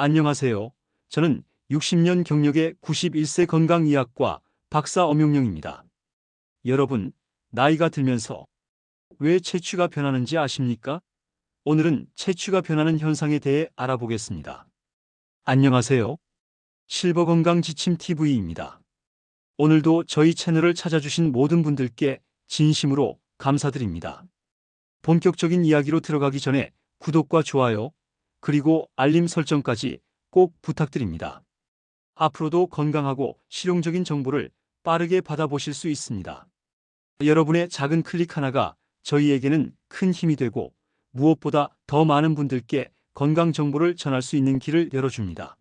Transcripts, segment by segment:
안녕하세요. 저는 60년 경력의 91세 건강의학과 박사 엄용영입니다. 여러분, 나이가 들면서 왜 체취가 변하는지 아십니까? 오늘은 체취가 변하는 현상에 대해 알아보겠습니다. 안녕하세요. 실버건강지침TV입니다. 오늘도 저희 채널을 찾아주신 모든 분들께 진심으로 감사드립니다. 본격적인 이야기로 들어가기 전에 구독과 좋아요, 그리고 알림 설정까지 꼭 부탁드립니다. 앞으로도 건강하고 실용적인 정보를 빠르게 받아보실 수 있습니다. 여러분의 작은 클릭 하나가 저희에게는 큰 힘이 되고 무엇보다 더 많은 분들께 건강 정보를 전할 수 있는 길을 열어줍니다.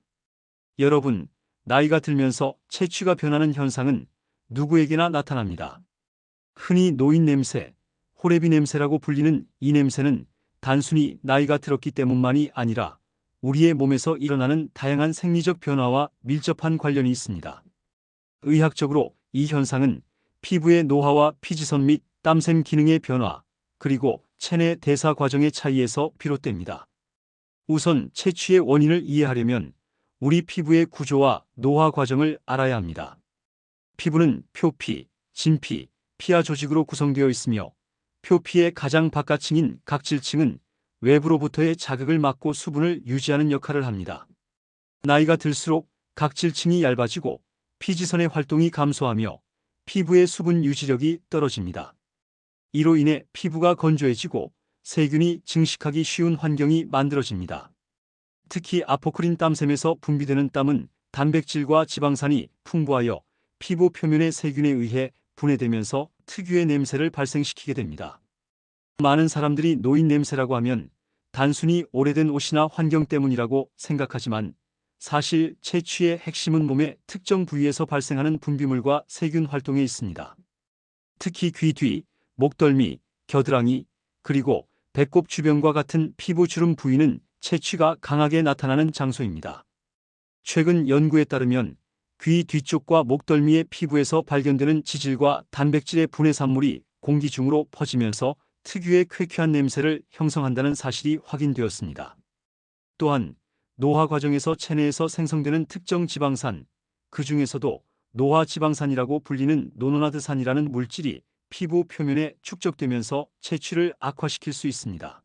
여러분, 나이가 들면서 체취가 변하는 현상은 누구에게나 나타납니다. 흔히 노인 냄새, 호래비 냄새라고 불리는 이 냄새는 단순히 나이가 들었기 때문만이 아니라 우리의 몸에서 일어나는 다양한 생리적 변화와 밀접한 관련이 있습니다. 의학적으로 이 현상은 피부의 노화와 피지선 및 땀샘 기능의 변화, 그리고 체내 대사 과정의 차이에서 비롯됩니다. 우선 체취의 원인을 이해하려면 우리 피부의 구조와 노화 과정을 알아야 합니다. 피부는 표피, 진피, 피하 조직으로 구성되어 있으며 표피의 가장 바깥층인 각질층은 외부로부터의 자극을 막고 수분을 유지하는 역할을 합니다. 나이가 들수록 각질층이 얇아지고 피지선의 활동이 감소하며 피부의 수분 유지력이 떨어집니다. 이로 인해 피부가 건조해지고 세균이 증식하기 쉬운 환경이 만들어집니다. 특히 아포크린 땀샘에서 분비되는 땀은 단백질과 지방산이 풍부하여 피부 표면의 세균에 의해 분해되면서 특유의 냄새를 발생시키게 됩니다. 많은 사람들이 노인 냄새라고 하면 단순히 오래된 옷이나 환경 때문이라고 생각하지만 사실 체취의 핵심은 몸의 특정 부위에서 발생하는 분비물과 세균 활동에 있습니다. 특히 귀 뒤, 목덜미, 겨드랑이, 그리고 배꼽 주변과 같은 피부 주름 부위는 체취가 강하게 나타나는 장소입니다. 최근 연구에 따르면 귀 뒤쪽과 목덜미의 피부에서 발견되는 지질과 단백질의 분해 산물이 공기 중으로 퍼지면서 특유의 쾌쾌한 냄새를 형성한다는 사실이 확인되었습니다. 또한 노화 과정에서 체내에서 생성되는 특정 지방산, 그 중에서도 노화 지방산이라고 불리는 노노나드산이라는 물질이 피부 표면에 축적되면서 체취를 악화시킬 수 있습니다.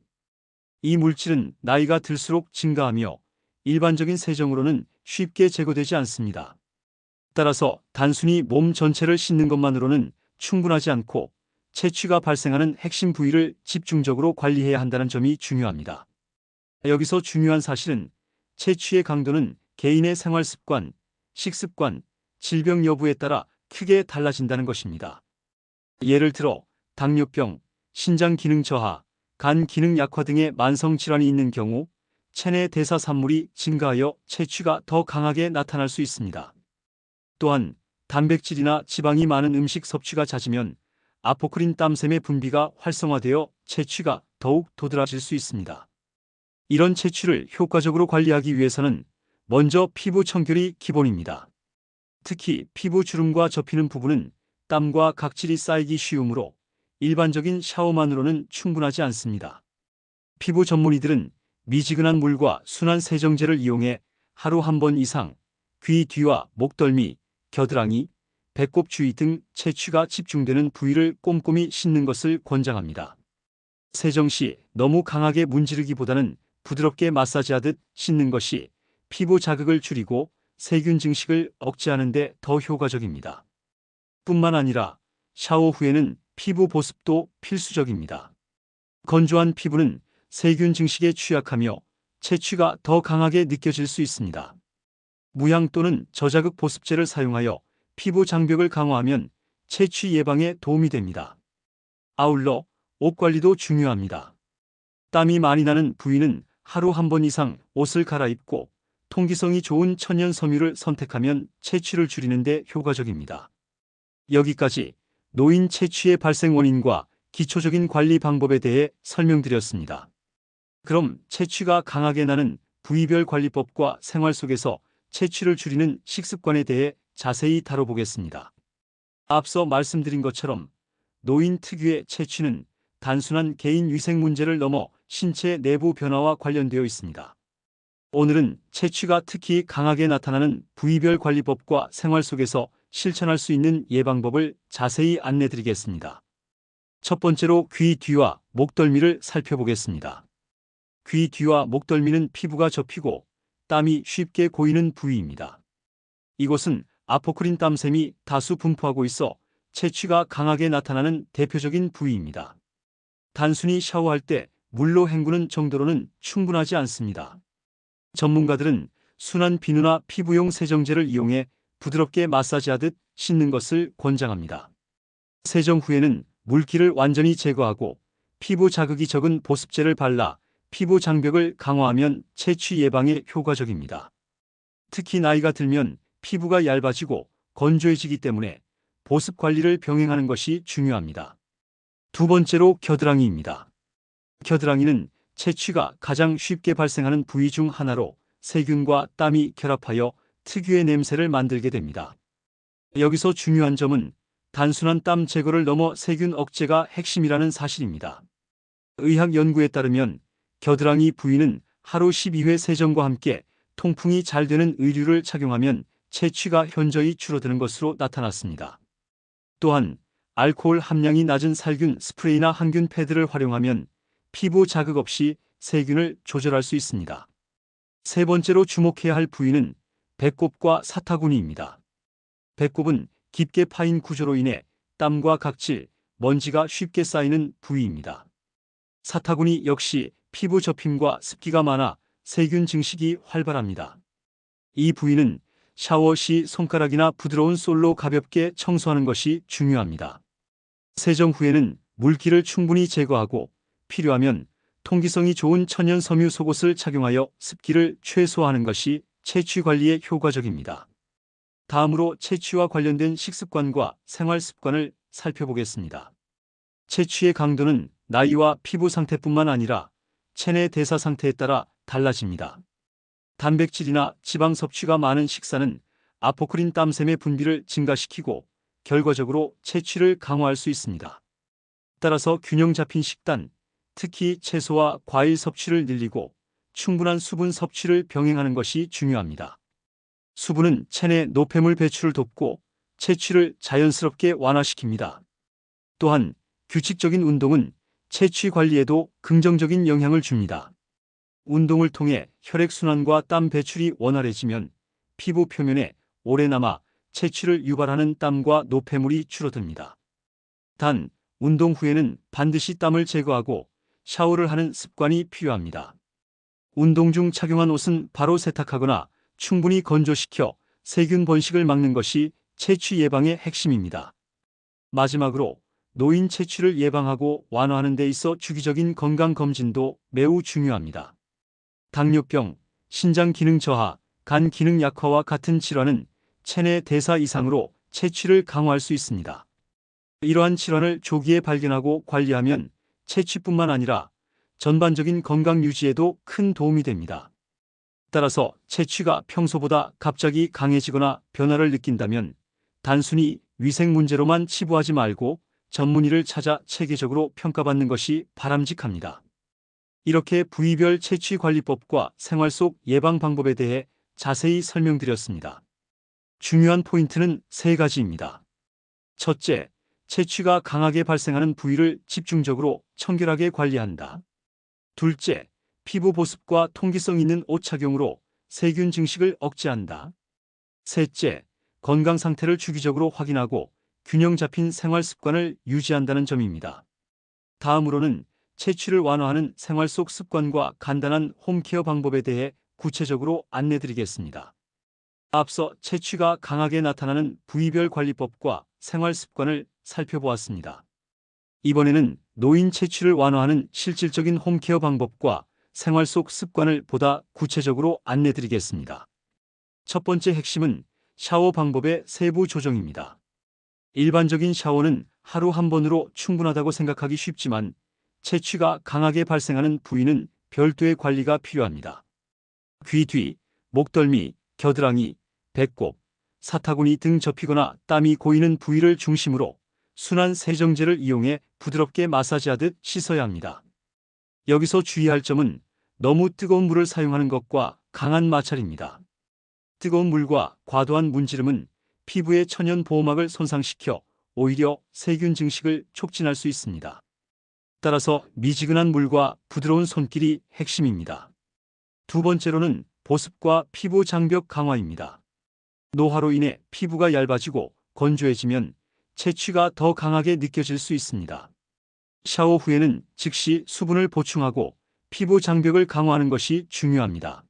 이 물질은 나이가 들수록 증가하며 일반적인 세정으로는 쉽게 제거되지 않습니다. 따라서 단순히 몸 전체를 씻는 것만으로는 충분하지 않고 체취가 발생하는 핵심 부위를 집중적으로 관리해야 한다는 점이 중요합니다. 여기서 중요한 사실은 체취의 강도는 개인의 생활 습관, 식습관, 질병 여부에 따라 크게 달라진다는 것입니다. 예를 들어 당뇨병, 신장 기능 저하, 간 기능 약화 등의 만성 질환이 있는 경우 체내 대사 산물이 증가하여 체취가 더 강하게 나타날 수 있습니다. 또한 단백질이나 지방이 많은 음식 섭취가 잦으면 아포크린 땀샘의 분비가 활성화되어 체취가 더욱 도드라질 수 있습니다. 이런 체취를 효과적으로 관리하기 위해서는 먼저 피부 청결이 기본입니다. 특히 피부 주름과 접히는 부분은 땀과 각질이 쌓이기 쉬우므로 일반적인 샤워만으로는 충분하지 않습니다. 피부 전문의들은 미지근한 물과 순한 세정제를 이용해 하루 한 번 이상 귀 뒤와 목덜미, 겨드랑이, 배꼽 주위 등 체취가 집중되는 부위를 꼼꼼히 씻는 것을 권장합니다. 세정 시 너무 강하게 문지르기보다는 부드럽게 마사지하듯 씻는 것이 피부 자극을 줄이고 세균 증식을 억제하는 데 더 효과적입니다. 뿐만 아니라 샤워 후에는 피부 보습도 필수적입니다. 건조한 피부는 세균 증식에 취약하며 체취가 더 강하게 느껴질 수 있습니다. 무향 또는 저자극 보습제를 사용하여 피부 장벽을 강화하면 체취 예방에 도움이 됩니다. 아울러 옷 관리도 중요합니다. 땀이 많이 나는 부위는 하루 한 번 이상 옷을 갈아입고 통기성이 좋은 천연 섬유를 선택하면 체취를 줄이는 데 효과적입니다. 여기까지 노인 체취의 발생 원인과 기초적인 관리 방법에 대해 설명드렸습니다. 그럼 체취가 강하게 나는 부위별 관리법과 생활 속에서 체취를 줄이는 식습관에 대해 자세히 다뤄보겠습니다. 앞서 말씀드린 것처럼 노인 특유의 체취는 단순한 개인 위생 문제를 넘어 신체 내부 변화와 관련되어 있습니다. 오늘은 채취가 특히 강하게 나타나는 부위별 관리법과 생활 속에서 실천할 수 있는 예방법을 자세히 안내드리겠습니다. 첫 번째로 귀 뒤와 목덜미를 살펴보겠습니다. 귀 뒤와 목덜미는 피부가 접히고 땀이 쉽게 고이는 부위입니다. 이곳은 아포크린 땀샘이 다수 분포하고 있어 채취가 강하게 나타나는 대표적인 부위입니다. 단순히 샤워할 때 물로 헹구는 정도로는 충분하지 않습니다. 전문가들은 순한 비누나 피부용 세정제를 이용해 부드럽게 마사지하듯 씻는 것을 권장합니다. 세정 후에는 물기를 완전히 제거하고 피부 자극이 적은 보습제를 발라 피부 장벽을 강화하면 채취 예방에 효과적입니다. 특히 나이가 들면 피부가 얇아지고 건조해지기 때문에 보습 관리를 병행하는 것이 중요합니다. 두 번째로 겨드랑이입니다. 겨드랑이는 채취가 가장 쉽게 발생하는 부위 중 하나로 세균과 땀이 결합하여 특유의 냄새를 만들게 됩니다. 여기서 중요한 점은 단순한 땀 제거를 넘어 세균 억제가 핵심이라는 사실입니다. 의학 연구에 따르면 겨드랑이 부위는 하루 12회 세정과 함께 통풍이 잘 되는 의류를 착용하면 채취가 현저히 줄어드는 것으로 나타났습니다. 또한 알코올 함량이 낮은 살균 스프레이나 항균 패드를 활용하면 피부 자극 없이 세균을 조절할 수 있습니다. 세 번째로 주목해야 할 부위는 배꼽과 사타구니입니다. 배꼽은 깊게 파인 구조로 인해 땀과 각질, 먼지가 쉽게 쌓이는 부위입니다. 사타구니 역시 피부 접힘과 습기가 많아 세균 증식이 활발합니다. 이 부위는 샤워 시 손가락이나 부드러운 솔로 가볍게 청소하는 것이 중요합니다. 세정 후에는 물기를 충분히 제거하고 필요하면 통기성이 좋은 천연 섬유 속옷을 착용하여 습기를 최소화하는 것이 채취 관리에 효과적입니다. 다음으로 채취와 관련된 식습관과 생활 습관을 살펴보겠습니다. 채취의 강도는 나이와 피부 상태뿐만 아니라 체내 대사 상태에 따라 달라집니다. 단백질이나 지방 섭취가 많은 식사는 아포크린 땀샘의 분비를 증가시키고 결과적으로 채취를 강화할 수 있습니다. 따라서 균형 잡힌 식단, 특히 채소와 과일 섭취를 늘리고 충분한 수분 섭취를 병행하는 것이 중요합니다. 수분은 체내 노폐물 배출을 돕고 채취를 자연스럽게 완화시킵니다. 또한 규칙적인 운동은 채취 관리에도 긍정적인 영향을 줍니다. 운동을 통해 혈액순환과 땀 배출이 원활해지면 피부 표면에 오래 남아 채취를 유발하는 땀과 노폐물이 줄어듭니다. 단, 운동 후에는 반드시 땀을 제거하고 샤워를 하는 습관이 필요합니다. 운동 중 착용한 옷은 바로 세탁하거나 충분히 건조시켜 세균 번식을 막는 것이 채취 예방의 핵심입니다. 마지막으로 노인 채취를 예방하고 완화하는 데 있어 주기적인 건강검진도 매우 중요합니다. 당뇨병, 신장 기능 저하, 간 기능 약화와 같은 질환은 체내 대사 이상으로 채취를 강화할 수 있습니다. 이러한 질환을 조기에 발견하고 관리하면 채취뿐만 아니라 전반적인 건강 유지에도 큰 도움이 됩니다. 따라서 채취가 평소보다 갑자기 강해지거나 변화를 느낀다면 단순히 위생 문제로만 치부하지 말고 전문의를 찾아 체계적으로 평가받는 것이 바람직합니다. 이렇게 부위별 채취 관리법과 생활 속 예방 방법에 대해 자세히 설명드렸습니다. 중요한 포인트는 세 가지입니다. 첫째, 채취가 강하게 발생하는 부위를 집중적으로 청결하게 관리한다. 둘째, 피부 보습과 통기성 있는 옷 착용으로 세균 증식을 억제한다. 셋째, 건강 상태를 주기적으로 확인하고 균형 잡힌 생활 습관을 유지한다는 점입니다. 다음으로는 채취를 완화하는 생활 속 습관과 간단한 홈케어 방법에 대해 구체적으로 안내드리겠습니다. 앞서 채취가 강하게 나타나는 부위별 관리법과 생활 습관을 살펴보았습니다. 이번에는 노인 채취를 완화하는 실질적인 홈케어 방법과 생활 속 습관을 보다 구체적으로 안내드리겠습니다. 첫 번째 핵심은 샤워 방법의 세부 조정입니다. 일반적인 샤워는 하루 한 번으로 충분하다고 생각하기 쉽지만 채취가 강하게 발생하는 부위는 별도의 관리가 필요합니다. 귀 뒤, 목덜미, 겨드랑이, 배꼽, 사타구니 등 접히거나 땀이 고이는 부위를 중심으로 순한 세정제를 이용해 부드럽게 마사지하듯 씻어야 합니다. 여기서 주의할 점은 너무 뜨거운 물을 사용하는 것과 강한 마찰입니다. 뜨거운 물과 과도한 문지름은 피부의 천연 보호막을 손상시켜 오히려 세균 증식을 촉진할 수 있습니다. 따라서 미지근한 물과 부드러운 손길이 핵심입니다. 두 번째로는 보습과 피부 장벽 강화입니다. 노화로 인해 피부가 얇아지고 건조해지면 채취가 더 강하게 느껴질 수 있습니다. 샤워 후에는 즉시 수분을 보충하고 피부 장벽을 강화하는 것이 중요합니다.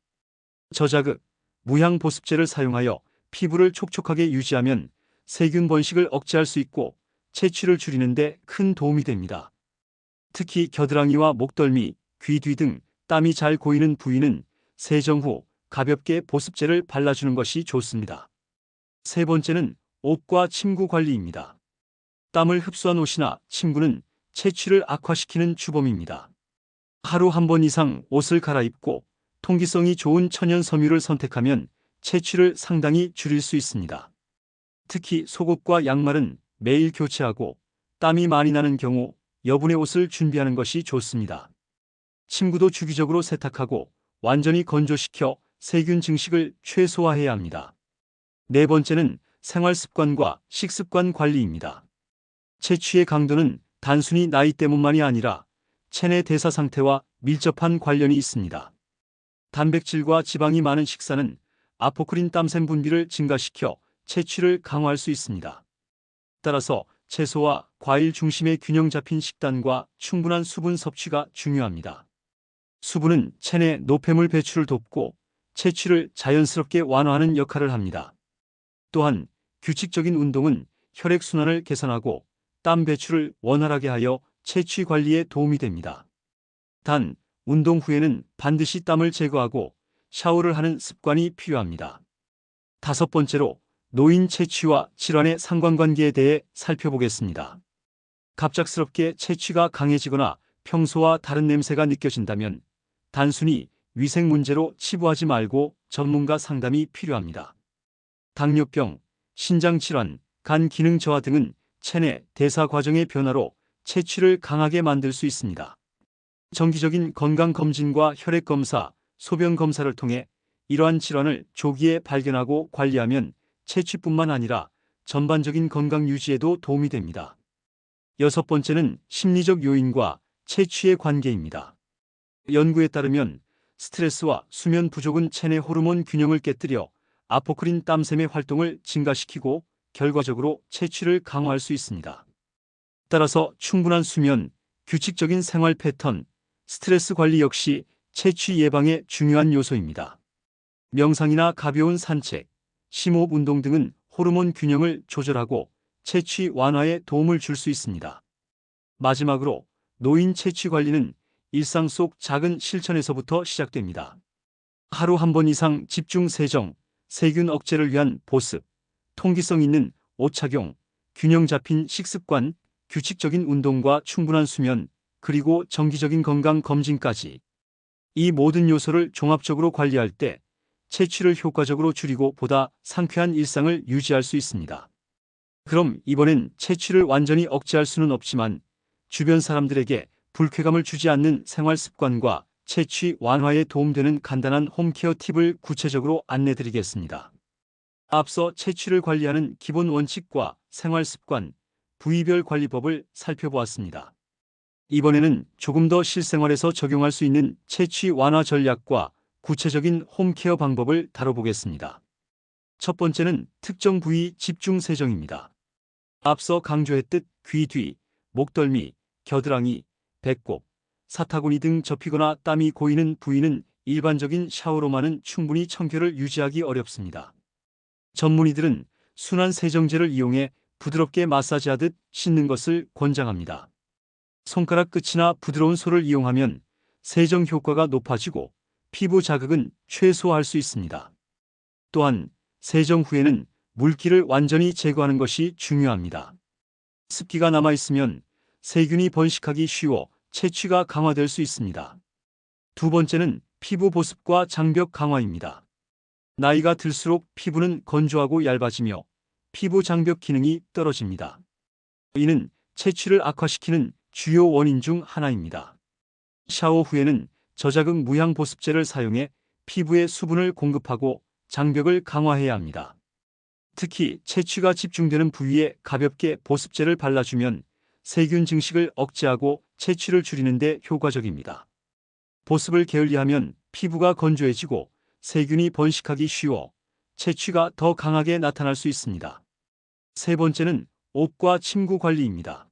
저자극, 무향 보습제를 사용하여 피부를 촉촉하게 유지하면 세균 번식을 억제할 수 있고 채취를 줄이는 데 큰 도움이 됩니다. 특히 겨드랑이와 목덜미, 귀 뒤 등 땀이 잘 고이는 부위는 세정 후 가볍게 보습제를 발라주는 것이 좋습니다. 세 번째는 옷과 침구 관리입니다. 땀을 흡수한 옷이나 침구는 채취를 악화시키는 주범입니다. 하루 한 번 이상 옷을 갈아입고 통기성이 좋은 천연 섬유를 선택하면 채취를 상당히 줄일 수 있습니다. 특히 속옷과 양말은 매일 교체하고 땀이 많이 나는 경우 여분의 옷을 준비하는 것이 좋습니다. 침구도 주기적으로 세탁하고 완전히 건조시켜 세균 증식을 최소화해야 합니다. 네 번째는 생활 습관과 식습관 관리입니다. 채취의 강도는 단순히 나이 때문만이 아니라 체내 대사 상태와 밀접한 관련이 있습니다. 단백질과 지방이 많은 식사는 아포크린 땀샘 분비를 증가시켜 채취를 강화할 수 있습니다. 따라서 채소와 과일 중심의 균형 잡힌 식단과 충분한 수분 섭취가 중요합니다. 수분은 체내 노폐물 배출을 돕고 채취를 자연스럽게 완화하는 역할을 합니다. 또한 규칙적인 운동은 혈액순환을 개선하고 땀 배출을 원활하게 하여 채취 관리에 도움이 됩니다. 단, 운동 후에는 반드시 땀을 제거하고 샤워를 하는 습관이 필요합니다. 다섯 번째로 노인 채취와 질환의 상관관계에 대해 살펴보겠습니다. 갑작스럽게 채취가 강해지거나 평소와 다른 냄새가 느껴진다면 단순히 위생 문제로 치부하지 말고 전문가 상담이 필요합니다. 당뇨병, 신장질환, 간 기능 저하 등은 체내 대사 과정의 변화로 채취를 강하게 만들 수 있습니다. 정기적인 건강검진과 혈액검사, 소변검사를 통해 이러한 질환을 조기에 발견하고 관리하면 채취뿐만 아니라 전반적인 건강 유지에도 도움이 됩니다. 여섯 번째는 심리적 요인과 채취의 관계입니다. 연구에 따르면 스트레스와 수면 부족은 체내 호르몬 균형을 깨뜨려 아포크린 땀샘의 활동을 증가시키고 결과적으로 채취를 강화할 수 있습니다. 따라서 충분한 수면, 규칙적인 생활 패턴, 스트레스 관리 역시 채취 예방의 중요한 요소입니다. 명상이나 가벼운 산책, 심호흡 운동 등은 호르몬 균형을 조절하고 채취 완화에 도움을 줄 수 있습니다. 마지막으로 노인 채취 관리는 일상 속 작은 실천에서부터 시작됩니다. 하루 한 번 이상 집중 세정, 세균 억제를 위한 보습, 통기성 있는 옷 착용, 균형 잡힌 식습관, 규칙적인 운동과 충분한 수면, 그리고 정기적인 건강 검진까지. 이 모든 요소를 종합적으로 관리할 때 채취를 효과적으로 줄이고 보다 상쾌한 일상을 유지할 수 있습니다. 그럼 이번엔 채취를 완전히 억제할 수는 없지만 주변 사람들에게 불쾌감을 주지 않는 생활 습관과 채취 완화에 도움되는 간단한 홈케어 팁을 구체적으로 안내드리겠습니다. 앞서 채취를 관리하는 기본 원칙과 생활 습관, 부위별 관리법을 살펴보았습니다. 이번에는 조금 더 실생활에서 적용할 수 있는 채취 완화 전략과 구체적인 홈케어 방법을 다뤄보겠습니다. 첫 번째는 특정 부위 집중 세정입니다. 앞서 강조했듯 귀 뒤, 목덜미, 겨드랑이, 배꼽, 사타구니 등 접히거나 땀이 고이는 부위는 일반적인 샤워로만은 충분히 청결을 유지하기 어렵습니다. 전문의들은 순환 세정제를 이용해 부드럽게 마사지하듯 씻는 것을 권장합니다. 손가락 끝이나 부드러운 솔을 이용하면 세정 효과가 높아지고 피부 자극은 최소화할 수 있습니다. 또한 세정 후에는 물기를 완전히 제거하는 것이 중요합니다. 습기가 남아있으면 세균이 번식하기 쉬워 채취가 강화될 수 있습니다. 두 번째는 피부 보습과 장벽 강화입니다. 나이가 들수록 피부는 건조하고 얇아지며 피부 장벽 기능이 떨어집니다. 이는 채취를 악화시키는 주요 원인 중 하나입니다. 샤워 후에는 저자극 무향 보습제를 사용해 피부에 수분을 공급하고 장벽을 강화해야 합니다. 특히 채취가 집중되는 부위에 가볍게 보습제를 발라주면 세균 증식을 억제하고 채취를 줄이는 데 효과적입니다. 보습을 게을리하면 피부가 건조해지고 세균이 번식하기 쉬워 채취가 더 강하게 나타날 수 있습니다. 세 번째는 옷과 침구 관리입니다.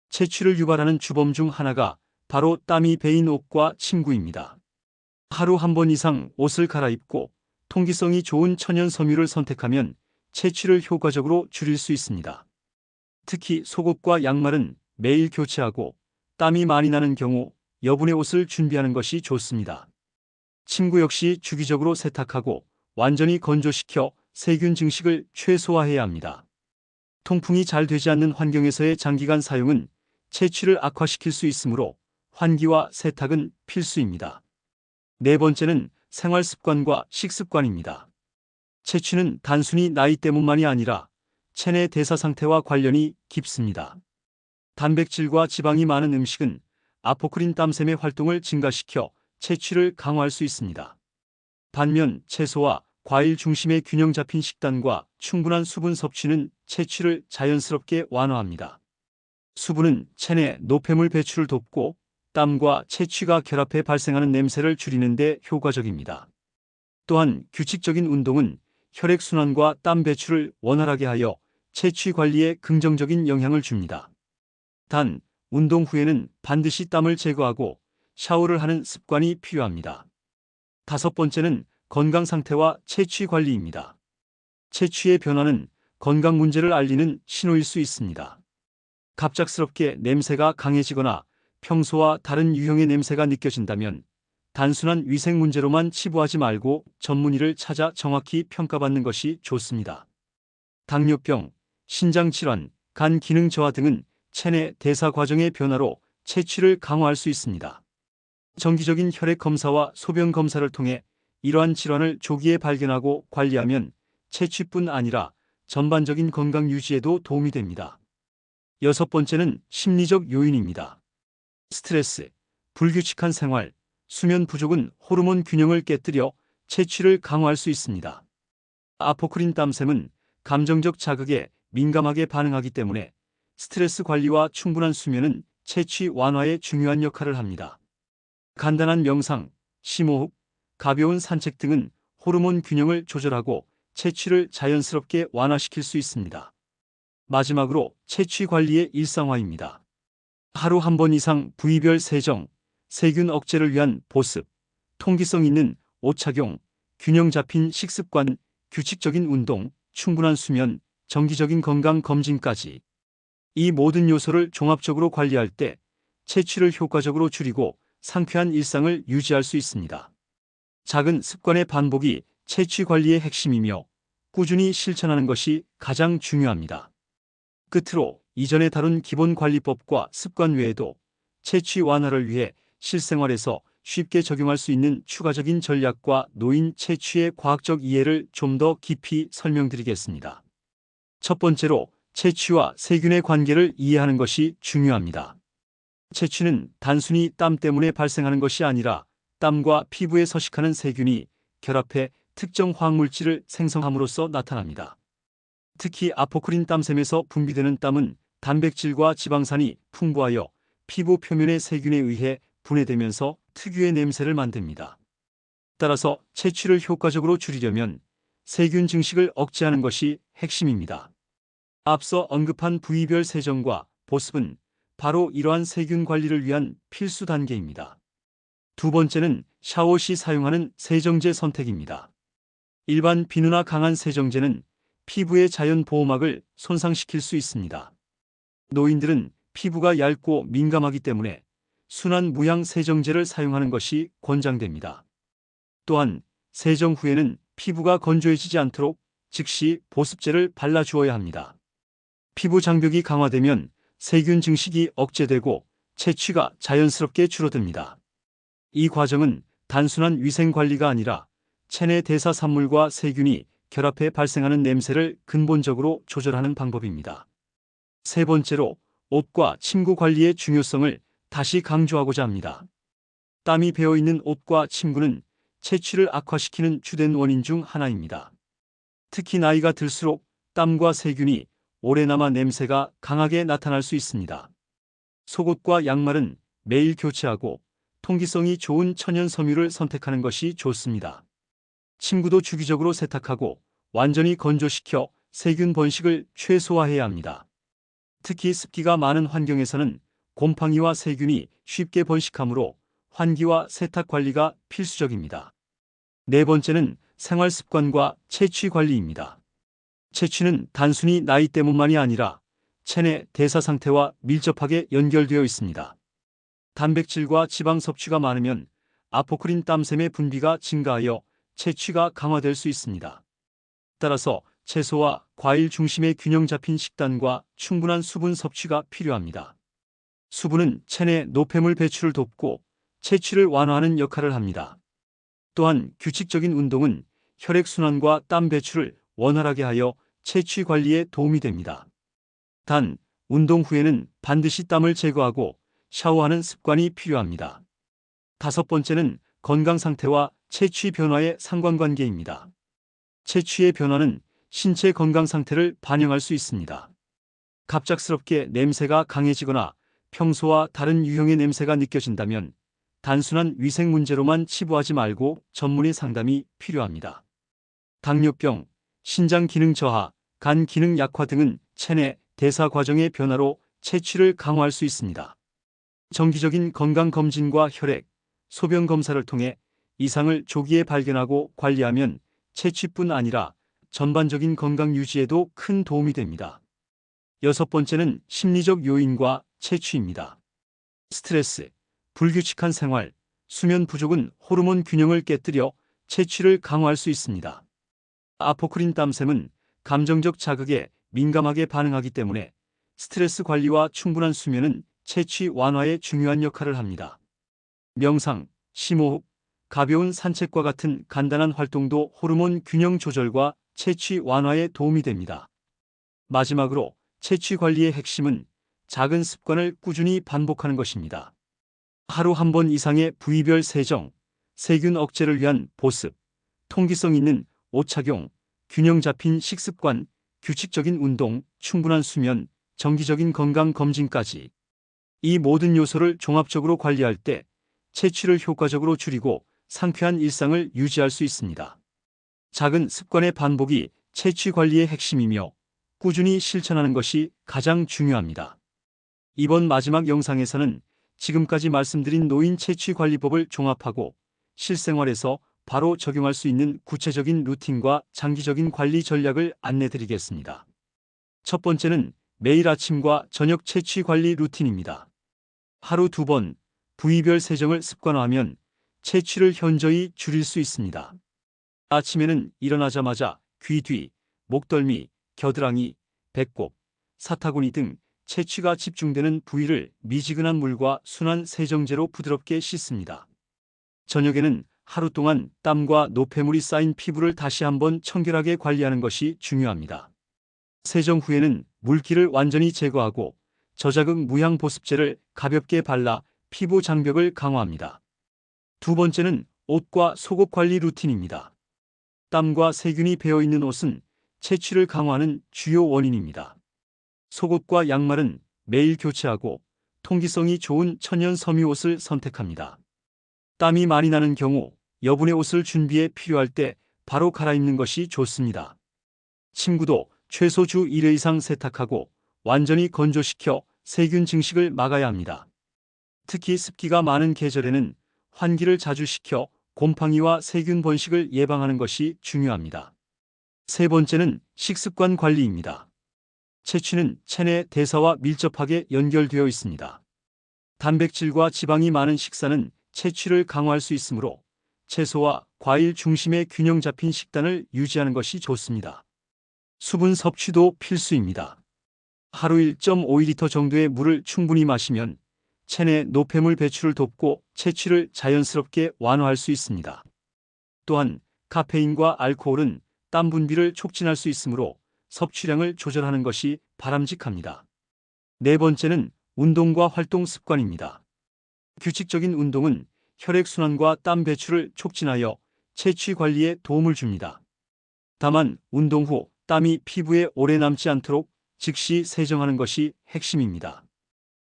채취를 유발하는 주범 중 하나가 바로 땀이 배인 옷과 침구입니다. 하루 한 번 이상 옷을 갈아입고 통기성이 좋은 천연 섬유를 선택하면 채취를 효과적으로 줄일 수 있습니다. 특히 속옷과 양말은 매일 교체하고 땀이 많이 나는 경우 여분의 옷을 준비하는 것이 좋습니다. 침구 역시 주기적으로 세탁하고 완전히 건조시켜 세균 증식을 최소화해야 합니다. 통풍이 잘 되지 않는 환경에서의 장기간 사용은 채취를 악화시킬 수 있으므로 환기와 세탁은 필수입니다. 네 번째는 생활 습관과 식습관입니다. 채취는 단순히 나이 때문만이 아니라 체내 대사 상태와 관련이 깊습니다. 단백질과 지방이 많은 음식은 아포크린 땀샘의 활동을 증가시켜 채취를 강화할 수 있습니다. 반면 채소와 과일 중심의 균형 잡힌 식단과 충분한 수분 섭취는 채취를 자연스럽게 완화합니다. 수분은 체내 노폐물 배출을 돕고 땀과 채취가 결합해 발생하는 냄새를 줄이는 데 효과적입니다. 또한 규칙적인 운동은 혈액순환과 땀 배출을 원활하게 하여 채취 관리에 긍정적인 영향을 줍니다. 단, 운동 후에는 반드시 땀을 제거하고 샤워를 하는 습관이 필요합니다. 다섯 번째는 건강 상태와 채취 관리입니다. 채취의 변화는 건강 문제를 알리는 신호일 수 있습니다. 갑작스럽게 냄새가 강해지거나 평소와 다른 유형의 냄새가 느껴진다면 단순한 위생 문제로만 치부하지 말고 전문의를 찾아 정확히 평가받는 것이 좋습니다. 당뇨병, 신장질환, 간 기능 저하 등은 체내 대사 과정의 변화로 채취를 강화할 수 있습니다. 정기적인 혈액 검사와 소변 검사를 통해 이러한 질환을 조기에 발견하고 관리하면 채취뿐 아니라 전반적인 건강 유지에도 도움이 됩니다. 여섯 번째는 심리적 요인입니다. 스트레스, 불규칙한 생활, 수면 부족은 호르몬 균형을 깨뜨려 채취를 강화할 수 있습니다. 아포크린 땀샘은 감정적 자극에 민감하게 반응하기 때문에 스트레스 관리와 충분한 수면은 채취 완화에 중요한 역할을 합니다. 간단한 명상, 심호흡, 가벼운 산책 등은 호르몬 균형을 조절하고 채취를 자연스럽게 완화시킬 수 있습니다. 마지막으로 채취 관리의 일상화입니다. 하루 한 번 이상 부위별 세정, 세균 억제를 위한 보습, 통기성 있는 옷 착용, 균형 잡힌 식습관, 규칙적인 운동, 충분한 수면, 정기적인 건강 검진까지 이 모든 요소를 종합적으로 관리할 때 채취를 효과적으로 줄이고 상쾌한 일상을 유지할 수 있습니다. 작은 습관의 반복이 채취 관리의 핵심이며 꾸준히 실천하는 것이 가장 중요합니다. 끝으로 이전에 다룬 기본 관리법과 습관 외에도 채취 완화를 위해 실생활에서 쉽게 적용할 수 있는 추가적인 전략과 노인 채취의 과학적 이해를 좀 더 깊이 설명드리겠습니다. 첫 번째로 채취와 세균의 관계를 이해하는 것이 중요합니다. 채취는 단순히 땀 때문에 발생하는 것이 아니라 땀과 피부에 서식하는 세균이 결합해 특정 화학물질을 생성함으로써 나타납니다. 특히 아포크린 땀샘에서 분비되는 땀은 단백질과 지방산이 풍부하여 피부 표면의 세균에 의해 분해되면서 특유의 냄새를 만듭니다. 따라서 채취를 효과적으로 줄이려면 세균 증식을 억제하는 것이 핵심입니다. 앞서 언급한 부위별 세정과 보습은 바로 이러한 세균 관리를 위한 필수 단계입니다. 두 번째는 샤워 시 사용하는 세정제 선택입니다. 일반 비누나 강한 세정제는 피부의 자연 보호막을 손상시킬 수 있습니다. 노인들은 피부가 얇고 민감하기 때문에 순한 무향 세정제를 사용하는 것이 권장됩니다. 또한 세정 후에는 피부가 건조해지지 않도록 즉시 보습제를 발라주어야 합니다. 피부 장벽이 강화되면 세균 증식이 억제되고 채취가 자연스럽게 줄어듭니다. 이 과정은 단순한 위생 관리가 아니라 체내 대사 산물과 세균이 결합해 발생하는 냄새를 근본적으로 조절하는 방법입니다. 세 번째로 옷과 침구 관리의 중요성을 다시 강조하고자 합니다. 땀이 배어있는 옷과 침구는 체취를 악화시키는 주된 원인 중 하나입니다. 특히 나이가 들수록 땀과 세균이 오래 남아 냄새가 강하게 나타날 수 있습니다. 속옷과 양말은 매일 교체하고 통기성이 좋은 천연 섬유를 선택하는 것이 좋습니다. 침구도 주기적으로 세탁하고 완전히 건조시켜 세균 번식을 최소화해야 합니다. 특히 습기가 많은 환경에서는 곰팡이와 세균이 쉽게 번식하므로 환기와 세탁 관리가 필수적입니다. 네 번째는 생활 습관과 체취 관리입니다. 체취는 단순히 나이 때문만이 아니라 체내 대사 상태와 밀접하게 연결되어 있습니다. 단백질과 지방 섭취가 많으면 아포크린 땀샘의 분비가 증가하여 체취가 강화될 수 있습니다. 따라서 채소와 과일 중심의 균형 잡힌 식단과 충분한 수분 섭취가 필요합니다. 수분은 체내 노폐물 배출을 돕고 체취를 완화하는 역할을 합니다. 또한 규칙적인 운동은 혈액순환과 땀 배출을 원활하게 하여 체취 관리에 도움이 됩니다. 단, 운동 후에는 반드시 땀을 제거하고 샤워하는 습관이 필요합니다. 다섯 번째는 건강 상태와 체취 변화의 상관관계입니다. 체취의 변화는 신체 건강 상태를 반영할 수 있습니다. 갑작스럽게 냄새가 강해지거나 평소와 다른 유형의 냄새가 느껴진다면 단순한 위생 문제로만 치부하지 말고 전문의 상담이 필요합니다. 당뇨병, 신장 기능 저하, 간 기능 약화 등은 체내 대사 과정의 변화로 체취를 강화할 수 있습니다. 정기적인 건강 검진과 혈액, 소변 검사를 통해 이상을 조기에 발견하고 관리하면 체취뿐 아니라 전반적인 건강 유지에도 큰 도움이 됩니다. 여섯 번째는 심리적 요인과 체취입니다. 스트레스, 불규칙한 생활, 수면 부족은 호르몬 균형을 깨뜨려 체취를 강화할 수 있습니다. 아포크린 땀샘은 감정적 자극에 민감하게 반응하기 때문에 스트레스 관리와 충분한 수면은 체취 완화에 중요한 역할을 합니다. 명상, 심호흡, 가벼운 산책과 같은 간단한 활동도 호르몬 균형 조절과 체취 완화에 도움이 됩니다. 마지막으로 체취 관리의 핵심은 작은 습관을 꾸준히 반복하는 것입니다. 하루 한 번 이상의 부위별 세정, 세균 억제를 위한 보습, 통기성 있는 옷 착용, 균형 잡힌 식습관, 규칙적인 운동, 충분한 수면, 정기적인 건강 검진까지 이 모든 요소를 종합적으로 관리할 때 체취를 효과적으로 줄이고 상쾌한 일상을 유지할 수 있습니다. 작은 습관의 반복이 체취 관리의 핵심이며 꾸준히 실천하는 것이 가장 중요합니다. 이번 마지막 영상에서는 지금까지 말씀드린 노인 체취 관리법을 종합하고 실생활에서 바로 적용할 수 있는 구체적인 루틴과 장기적인 관리 전략을 안내드리겠습니다. 첫 번째는 매일 아침과 저녁 체취 관리 루틴입니다. 하루 2번 부위별 세정을 습관화하면 체취를 현저히 줄일 수 있습니다. 아침에는 일어나자마자 귀 뒤, 목덜미, 겨드랑이, 배꼽, 사타구니 등 체취가 집중되는 부위를 미지근한 물과 순한 세정제로 부드럽게 씻습니다. 저녁에는 하루 동안 땀과 노폐물이 쌓인 피부를 다시 한번 청결하게 관리하는 것이 중요합니다. 세정 후에는 물기를 완전히 제거하고 저자극 무향 보습제를 가볍게 발라 피부 장벽을 강화합니다. 두 번째는 옷과 속옷 관리 루틴입니다. 땀과 세균이 배어있는 옷은 체취를 강화하는 주요 원인입니다. 속옷과 양말은 매일 교체하고 통기성이 좋은 천연 섬유 옷을 선택합니다. 땀이 많이 나는 경우 여분의 옷을 준비해 필요할 때 바로 갈아입는 것이 좋습니다. 침구도 최소 주 1회 이상 세탁하고 완전히 건조시켜 세균 증식을 막아야 합니다. 특히 습기가 많은 계절에는 환기를 자주 시켜 곰팡이와 세균 번식을 예방하는 것이 중요합니다. 세 번째는 식습관 관리입니다. 체취는 체내 대사와 밀접하게 연결되어 있습니다. 단백질과 지방이 많은 식사는 체취를 강화할 수 있으므로 채소와 과일 중심의 균형 잡힌 식단을 유지하는 것이 좋습니다. 수분 섭취도 필수입니다. 하루 1.5리터 정도의 물을 충분히 마시면 체내 노폐물 배출을 돕고 체취를 자연스럽게 완화할 수 있습니다. 또한 카페인과 알코올은 땀 분비를 촉진할 수 있으므로 섭취량을 조절하는 것이 바람직합니다. 네 번째는 운동과 활동 습관입니다. 규칙적인 운동은 혈액순환과 땀 배출을 촉진하여 채취 관리에 도움을 줍니다. 다만 운동 후 땀이 피부에 오래 남지 않도록 즉시 세정하는 것이 핵심입니다.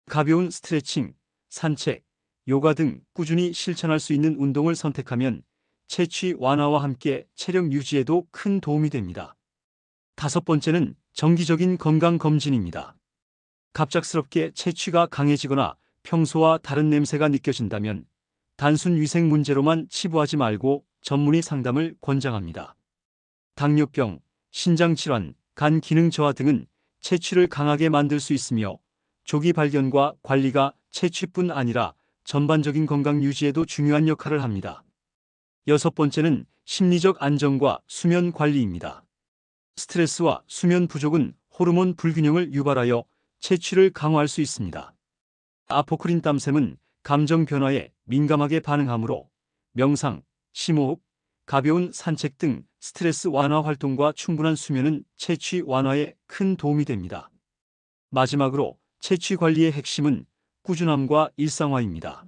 가벼운 스트레칭, 산책, 요가 등 꾸준히 실천할 수 있는 운동을 선택하면 채취 완화와 함께 체력 유지에도 큰 도움이 됩니다. 다섯 번째는 정기적인 건강검진입니다. 갑작스럽게 채취가 강해지거나 평소와 다른 냄새가 느껴진다면 단순 위생 문제로만 치부하지 말고 전문의 상담을 권장합니다. 당뇨병, 신장질환, 간 기능 저하 등은 채취를 강하게 만들 수 있으며 조기 발견과 관리가 채취뿐 아니라 전반적인 건강 유지에도 중요한 역할을 합니다. 여섯 번째는 심리적 안정과 수면 관리입니다. 스트레스와 수면 부족은 호르몬 불균형을 유발하여 채취를 강화할 수 있습니다. 아포크린 땀샘은 감정 변화에 민감하게 반응하므로 명상, 심호흡, 가벼운 산책 등 스트레스 완화 활동과 충분한 수면은 채취 완화에 큰 도움이 됩니다. 마지막으로 채취 관리의 핵심은 꾸준함과 일상화입니다.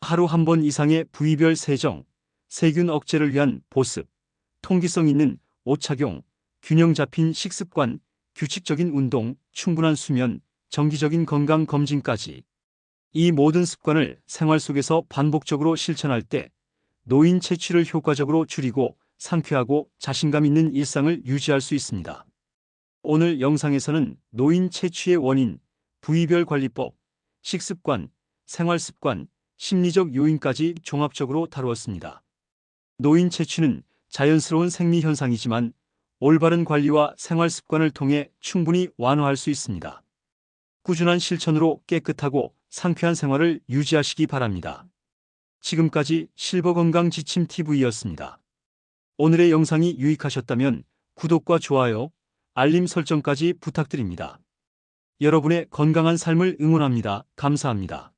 하루 한 번 이상의 부위별 세정, 세균 억제를 위한 보습, 통기성 있는 옷 착용, 균형 잡힌 식습관, 규칙적인 운동, 충분한 수면, 정기적인 건강 검진까지 이 모든 습관을 생활 속에서 반복적으로 실천할 때 노인 채취를 효과적으로 줄이고 상쾌하고 자신감 있는 일상을 유지할 수 있습니다. 오늘 영상에서는 노인 채취의 원인, 부위별 관리법, 식습관, 생활습관, 심리적 요인까지 종합적으로 다루었습니다. 노인 채취는 자연스러운 생리 현상이지만 올바른 관리와 생활 습관을 통해 충분히 완화할 수 있습니다. 꾸준한 실천으로 깨끗하고 상쾌한 생활을 유지하시기 바랍니다. 지금까지 실버건강지침TV였습니다. 오늘의 영상이 유익하셨다면 구독과 좋아요, 알림 설정까지 부탁드립니다. 여러분의 건강한 삶을 응원합니다. 감사합니다.